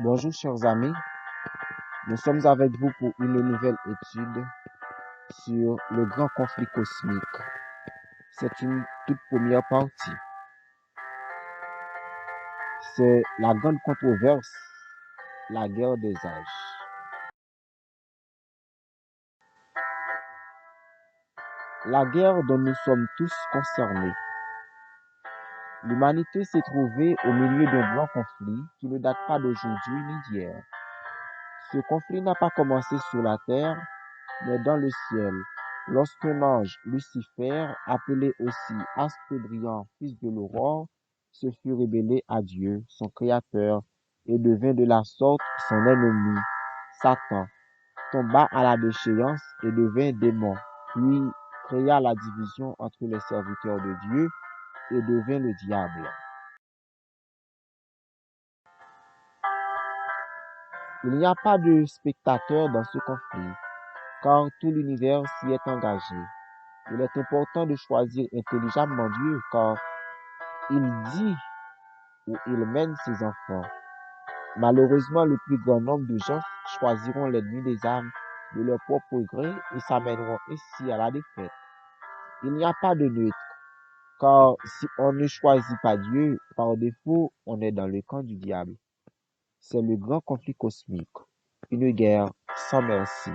Bonjour chers amis, nous sommes avec vous pour une nouvelle étude sur le grand conflit cosmique. C'est une toute première partie. C'est la grande controverse, la guerre des âges. La guerre dont nous sommes tous concernés. L'humanité s'est trouvée au milieu d'un grand conflit qui ne date pas d'aujourd'hui ni d'hier. Ce conflit n'a pas commencé sur la terre, mais dans le ciel, lorsqu'un ange, Lucifer, appelé aussi astre brillant, fils de l'aurore, se fut révélé à Dieu, son Créateur, et devint de la sorte son ennemi. Satan tomba à la déchéance et devint démon, puis créa la division entre les serviteurs de Dieu et devint le diable. Il n'y a pas de spectateurs dans ce conflit, car tout l'univers s'y est engagé. Il est important de choisir intelligemment Dieu, car il dit où il mène ses enfants. Malheureusement, le plus grand nombre de gens choisiront l'ennemi des âmes de leur propre gré et s'amèneront ainsi à la défaite. Il n'y a pas de neutre, car si on ne choisit pas Dieu, par défaut, on est dans le camp du diable. C'est le grand conflit cosmique, une guerre sans merci.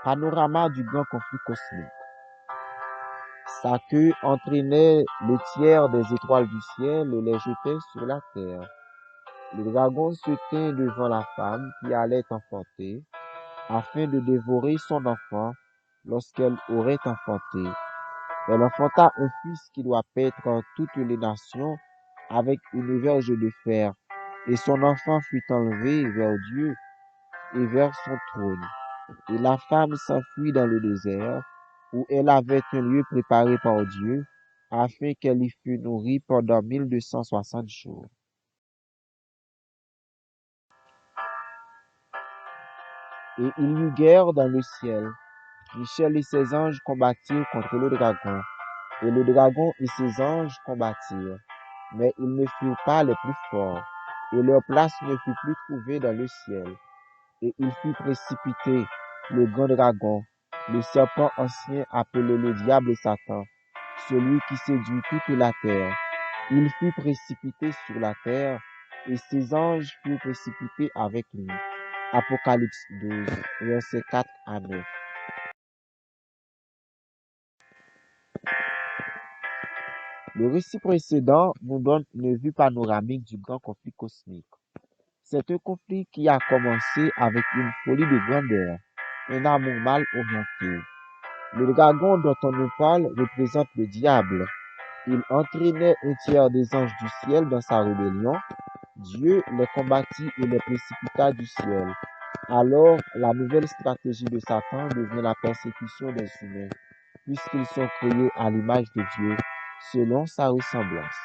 Panorama du grand conflit cosmique. Sa queue entraînait le tiers des étoiles du ciel et les jetait sur la terre. Le dragon se tint devant la femme qui allait enfanter, afin de dévorer son enfant lorsqu'elle aurait enfanté. Elle enfanta un fils qui doit paître toutes les nations avec une verge de fer, et son enfant fut enlevé vers Dieu et vers son trône. Et la femme s'enfuit dans le désert, où elle avait un lieu préparé par Dieu, afin qu'elle y fût nourrie pendant 1260 jours. Et il y eut guerre dans le ciel. Michel et ses anges combattirent contre le dragon, et le dragon et ses anges combattirent. Mais ils ne furent pas les plus forts, et leur place ne fut plus trouvée dans le ciel. Et il fut précipité, le grand dragon, le serpent ancien appelé le diable et Satan, celui qui séduit toute la terre. Il fut précipité sur la terre, et ses anges furent précipités avec lui. Apocalypse 12, versets 4 à 9. Le récit précédent nous donne une vue panoramique du grand conflit cosmique. C'est un conflit qui a commencé avec une folie de grandeur, un amour mal orienté. Le dragon dont on nous parle représente le diable. Il entraînait un tiers des anges du ciel dans sa rébellion. Dieu les combattit et les précipita du ciel. Alors, la nouvelle stratégie de Satan devient la persécution des humains, puisqu'ils sont créés à l'image de Dieu, selon sa ressemblance.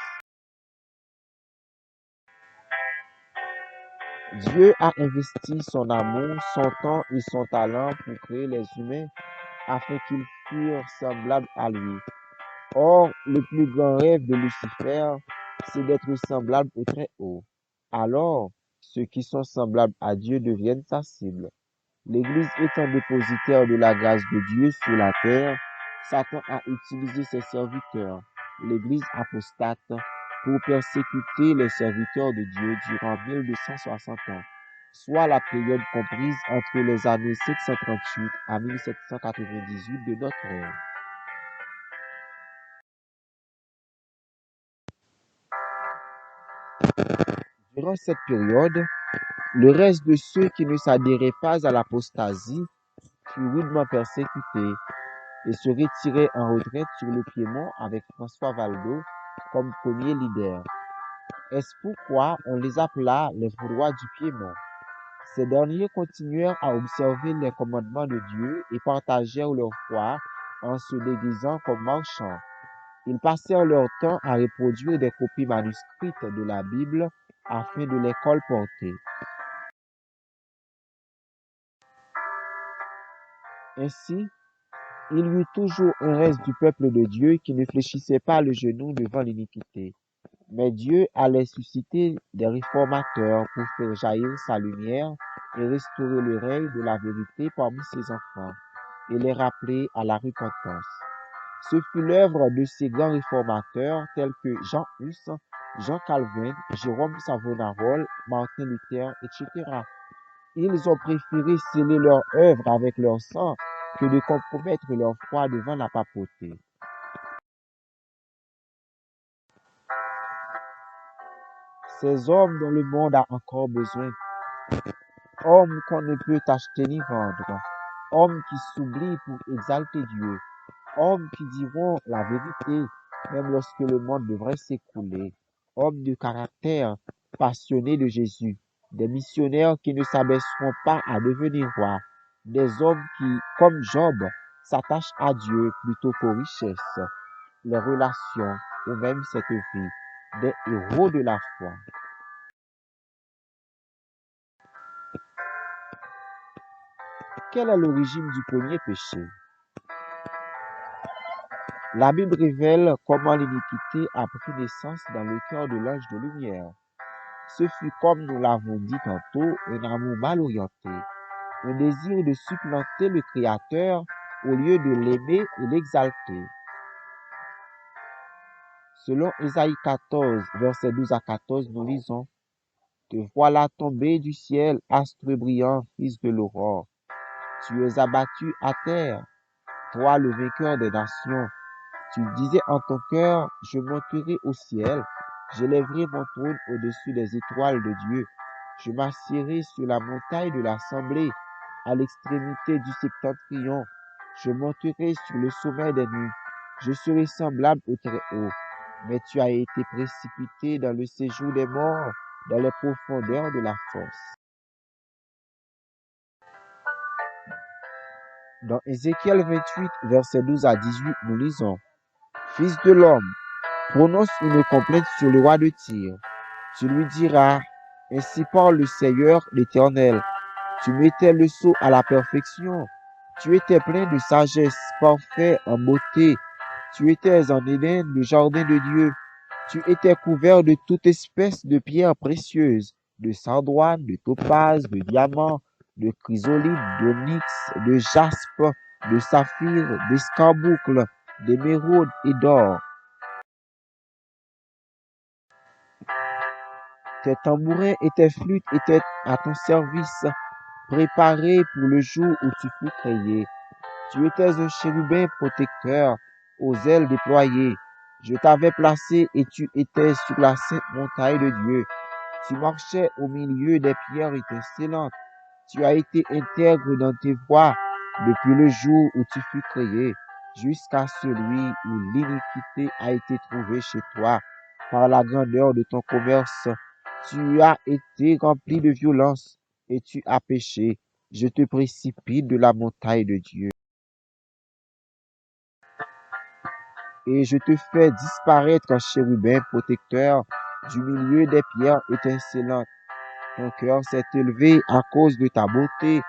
Dieu a investi son amour, son temps et son talent pour créer les humains afin qu'ils fussent semblables à lui. Or, le plus grand rêve de Lucifer, c'est d'être semblable au Très-Haut. Alors, ceux qui sont semblables à Dieu deviennent sa cible. L'Église étant dépositaire de la grâce de Dieu sur la terre, Satan a utilisé ses serviteurs, l'Église apostate, pour persécuter les serviteurs de Dieu durant 1260 ans, soit la période comprise entre les années 738 à 1798 de notre ère. Durant cette période, le reste de ceux qui ne s'adhéraient pas à l'apostasie furent rudement persécutés et se retiraient en retraite sur le Piémont avec François Valdo comme premier leader. Est-ce pourquoi on les appela les Vaudois du Piémont? Ces derniers continuèrent à observer les commandements de Dieu et partagèrent leur foi en se déguisant comme marchands. Ils passèrent leur temps à reproduire des copies manuscrites de la Bible afin de les colporter. Ainsi, Il y eut toujours un reste du peuple de Dieu qui ne fléchissait pas le genou devant l'iniquité. Mais Dieu allait susciter des réformateurs pour faire jaillir sa lumière et restaurer le règne de la vérité parmi ses enfants et les rappeler à la repentance. Ce fut l'œuvre de ces grands réformateurs tels que Jean Hus, Jean Calvin, Jérôme Savonarole, Martin Luther, etc. Ils ont préféré sceller leur œuvre avec leur sang que de compromettre leur foi devant la papauté. Ces hommes dont le monde a encore besoin, hommes qu'on ne peut acheter ni vendre, hommes qui s'oublient pour exalter Dieu, hommes qui diront la vérité même lorsque le monde devrait s'écrouler, hommes de caractère, passionnés de Jésus, des missionnaires qui ne s'abaisseront pas à devenir rois, des hommes qui, comme Job, s'attachent à Dieu plutôt qu'aux richesses, les relations ou même cette vie, des héros de la foi. Quelle est l'origine du premier péché? La Bible révèle comment l'iniquité a pris naissance dans le cœur de l'ange de lumière. Ce fut, comme nous l'avons dit tantôt, un amour mal orienté, un désir de supplanter le Créateur au lieu de l'aimer et l'exalter. Selon Ésaïe 14, versets 12 à 14, nous lisons: Te voilà tombé du ciel, astre brillant, fils de l'aurore. Tu es abattu à terre, toi le vainqueur des nations. Tu disais en ton cœur, je monterai au ciel, j'élèverai mon trône au-dessus des étoiles de Dieu. Je m'assiérai sur la montagne de l'assemblée, à l'extrémité du septentrion. Je monterai sur le sommet des nues. Je serai semblable au Très-Haut. Mais tu as été précipité dans le séjour des morts, dans les profondeurs de la fosse. Dans Ézéchiel 28, versets 12 à 18, nous lisons: Fils de l'homme, prononce une complainte sur le roi de Tyr. Tu lui diras: Ainsi parle le Seigneur l'Éternel. Tu mettais le sceau à la perfection. Tu étais plein de sagesse, parfait en beauté. Tu étais en Éden, le jardin de Dieu. Tu étais couvert de toute espèce de pierres précieuses, de sardoine, de topaze, de diamant, de chrysolite, d'onyx, de jaspe, de saphir, d'escarboucle, d'émeraude et d'or. Tes tambourins et tes flûtes étaient à ton service, préparés pour le jour où tu fus créé. Tu étais un chérubin protecteur, aux ailes déployées. Je t'avais placé et tu étais sur la sainte montagne de Dieu. Tu marchais au milieu des pierres étincelantes. Tu as été intègre dans tes voies depuis le jour où tu fus créé, jusqu'à celui où l'iniquité a été trouvée chez toi par la grandeur de ton commerce. Tu as été rempli de violence et tu as péché. Je te précipite de la montagne de Dieu et je te fais disparaître en chérubin protecteur du milieu des pierres étincelantes. Ton cœur s'est élevé à cause de ta beauté.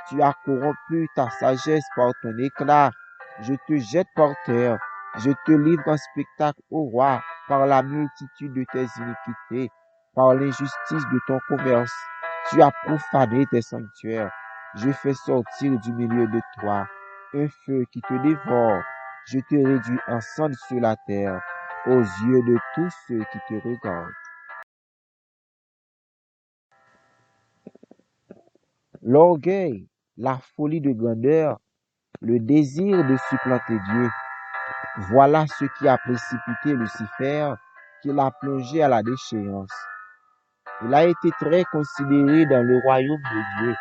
Tu as corrompu ta sagesse par ton éclat. Je te jette par terre. Je te livre en spectacle au roi par la multitude de tes iniquités, par l'injustice de ton commerce. Tu as profané tes sanctuaires. Je fais sortir du milieu de toi un feu qui te dévore. Je te réduis en cendres sur la terre, aux yeux de tous ceux qui te regardent. L'orgueil, la folie de grandeur, le désir de supplanter Dieu, voilà ce qui a précipité Lucifer, qui l'a plongé à la déchéance. Il a été très considéré dans le royaume de Dieu.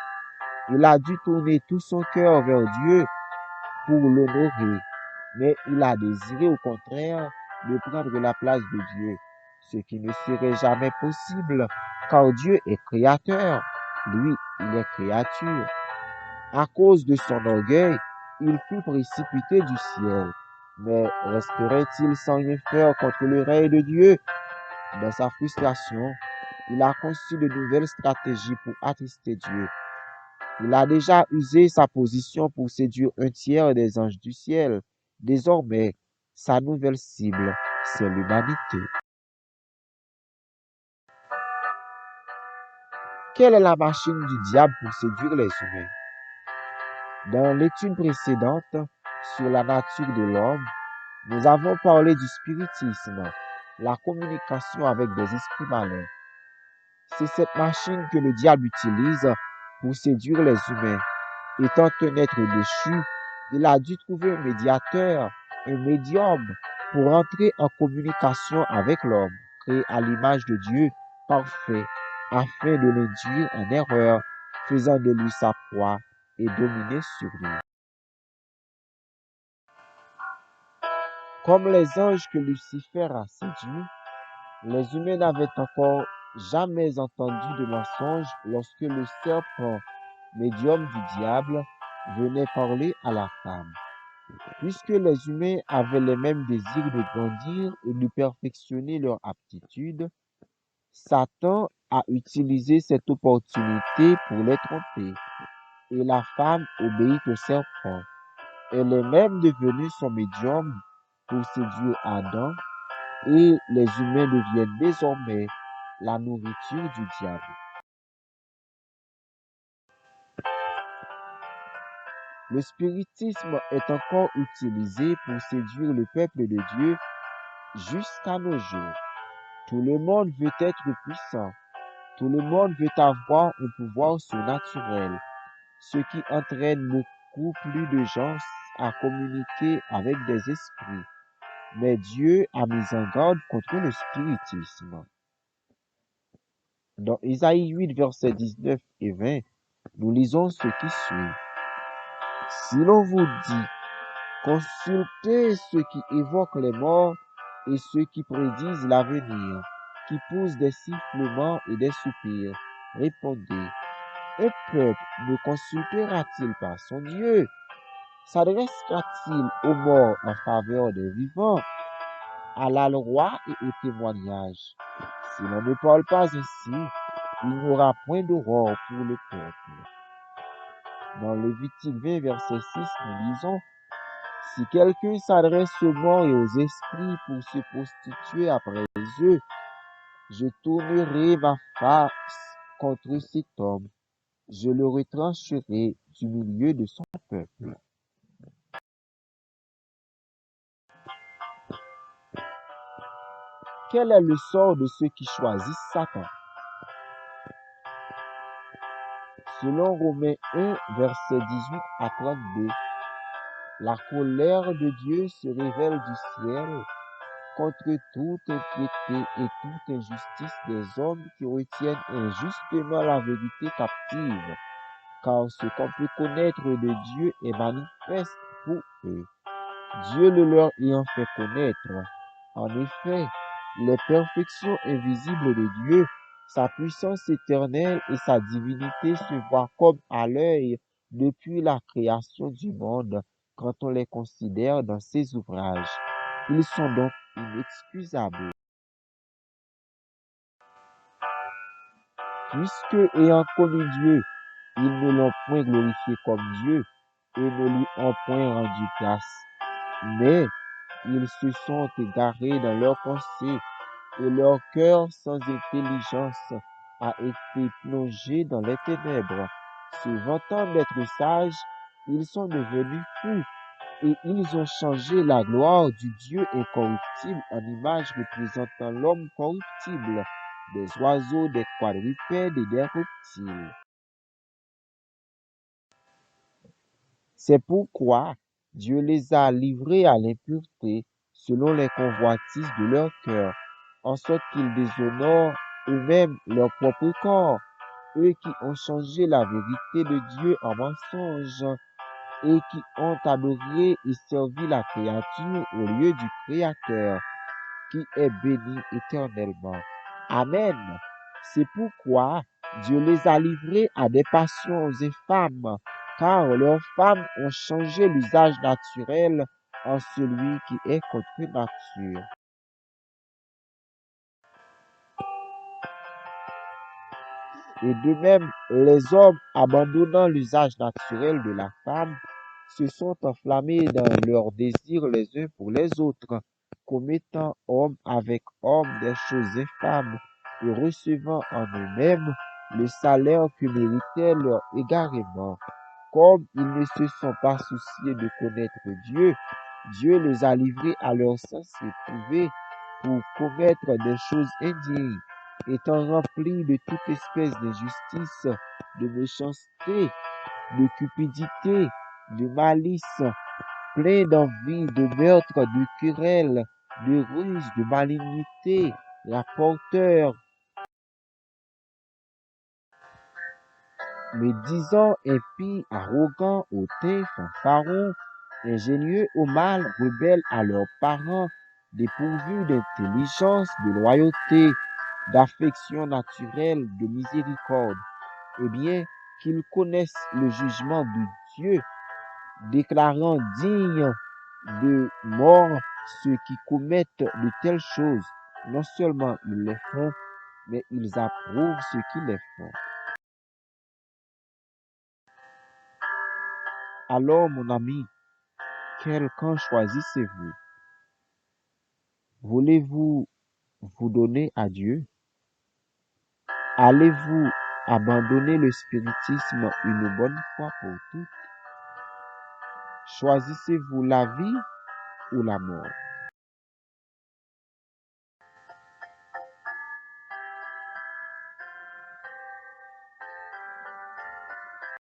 Il a dû tourner tout son cœur vers Dieu pour l'honorer, mais il a désiré au contraire de prendre la place de Dieu, ce qui ne serait jamais possible, car Dieu est créateur, lui, il est créature. À cause de son orgueil, il fut précipité du ciel. Mais resterait-il sans rien faire contre le règne de Dieu? Dans sa frustration, il a conçu de nouvelles stratégies pour attrister Dieu. Il a déjà usé sa position pour séduire un tiers des anges du ciel. Désormais, sa nouvelle cible, c'est l'humanité. Quelle est la machine du diable pour séduire les humains? Dans l'étude précédente sur la nature de l'homme, nous avons parlé du spiritisme, la communication avec des esprits malins. C'est cette machine que le diable utilise pour séduire les humains. Étant un être déchu, il a dû trouver un médiateur, un médium, pour entrer en communication avec l'homme, créé à l'image de Dieu parfait, afin de l'induire en erreur, faisant de lui sa proie et dominer sur lui. Comme les anges que Lucifer a séduits, les humains n'avaient encore jamais entendu de mensonge lorsque le serpent, médium du diable, venait parler à la femme. Puisque les humains avaient les mêmes désirs de grandir et de perfectionner leur aptitude, Satan a utilisé cette opportunité pour les tromper, et la femme obéit au serpent. Elle est même devenue son médium pour séduire Adam, et les humains deviennent désormais la nourriture du diable. Le spiritisme est encore utilisé pour séduire le peuple de Dieu jusqu'à nos jours. Tout le monde veut être puissant. Tout le monde veut avoir un pouvoir surnaturel, ce qui entraîne beaucoup plus de gens à communiquer avec des esprits. Mais Dieu a mis en garde contre le spiritisme. Dans Isaïe 8, versets 19 et 20, nous lisons ce qui suit. Si l'on vous dit, consultez ceux qui évoquent les morts et ceux qui prédisent l'avenir, qui poussent des sifflements et des soupirs, répondez, un peuple ne consultera-t-il pas son Dieu? S'adressera-t-il aux morts en faveur des vivants, à la loi et au témoignage? Si l'on ne parle pas ainsi, il n'y aura point d'aurore pour le peuple. Dans Lévitique 20, verset 6, nous lisons, si quelqu'un s'adresse aux morts et aux esprits pour se prostituer après eux, je tournerai ma face contre cet homme. Je le retrancherai du milieu de son peuple. Quel est le sort de ceux qui choisissent Satan? Selon Romains 1, versets 18 à 32, la colère de Dieu se révèle du ciel contre toute impiété et toute injustice des hommes qui retiennent injustement la vérité captive, car ce qu'on peut connaître de Dieu est manifeste pour eux, Dieu le leur ayant fait connaître. En effet, les perfections invisibles de Dieu, sa puissance éternelle et sa divinité se voient comme à l'œil depuis la création du monde quand on les considère dans ses ouvrages. Ils sont donc inexcusables. Puisque, ayant connu Dieu, ils ne l'ont point glorifié comme Dieu et ne lui ont point rendu grâce, mais ils se sont égarés dans leurs pensées et leur cœur sans intelligence a été plongé dans les ténèbres. Se vantant d'être sages, ils sont devenus fous et ils ont changé la gloire du Dieu incorruptible en image représentant l'homme corruptible, des oiseaux, des quadrupèdes et des reptiles. C'est pourquoi Dieu les a livrés à l'impureté selon les convoitises de leur cœur, en sorte qu'ils déshonorent eux-mêmes leur propre corps, eux qui ont changé la vérité de Dieu en mensonge et qui ont adoré et servi la créature au lieu du Créateur, qui est béni éternellement. Amen. C'est pourquoi Dieu les a livrés à des passions infâmes, car leurs femmes ont changé l'usage naturel en celui qui est contre nature. Et de même, les hommes, abandonnant l'usage naturel de la femme, se sont enflammés dans leurs désirs les uns pour les autres, commettant homme avec homme des choses infâmes et recevant en eux-mêmes le salaire que méritait leur égarement. Comme ils ne se sont pas souciés de connaître Dieu, Dieu les a livrés à leur sens éprouvé pour commettre des choses indignes, étant remplis de toute espèce d'injustice, de méchanceté, de cupidité, de malice, pleins d'envie, de meurtre, de querelles, de ruse, de malignité, rapporteurs, médisants, impies, arrogants, hautains, fanfarons, ingénieux au mal, rebelles à leurs parents, dépourvus d'intelligence, de loyauté, d'affection naturelle, de miséricorde, eh bien, qu'ils connaissent le jugement de Dieu, déclarant dignes de mort ceux qui commettent de telles choses. Non seulement ils les font, mais ils approuvent ceux qui les font. Alors, mon ami, quel camp choisissez-vous? Voulez-vous vous donner à Dieu? Allez-vous abandonner le spiritisme une bonne fois pour toutes? Choisissez-vous la vie ou la mort?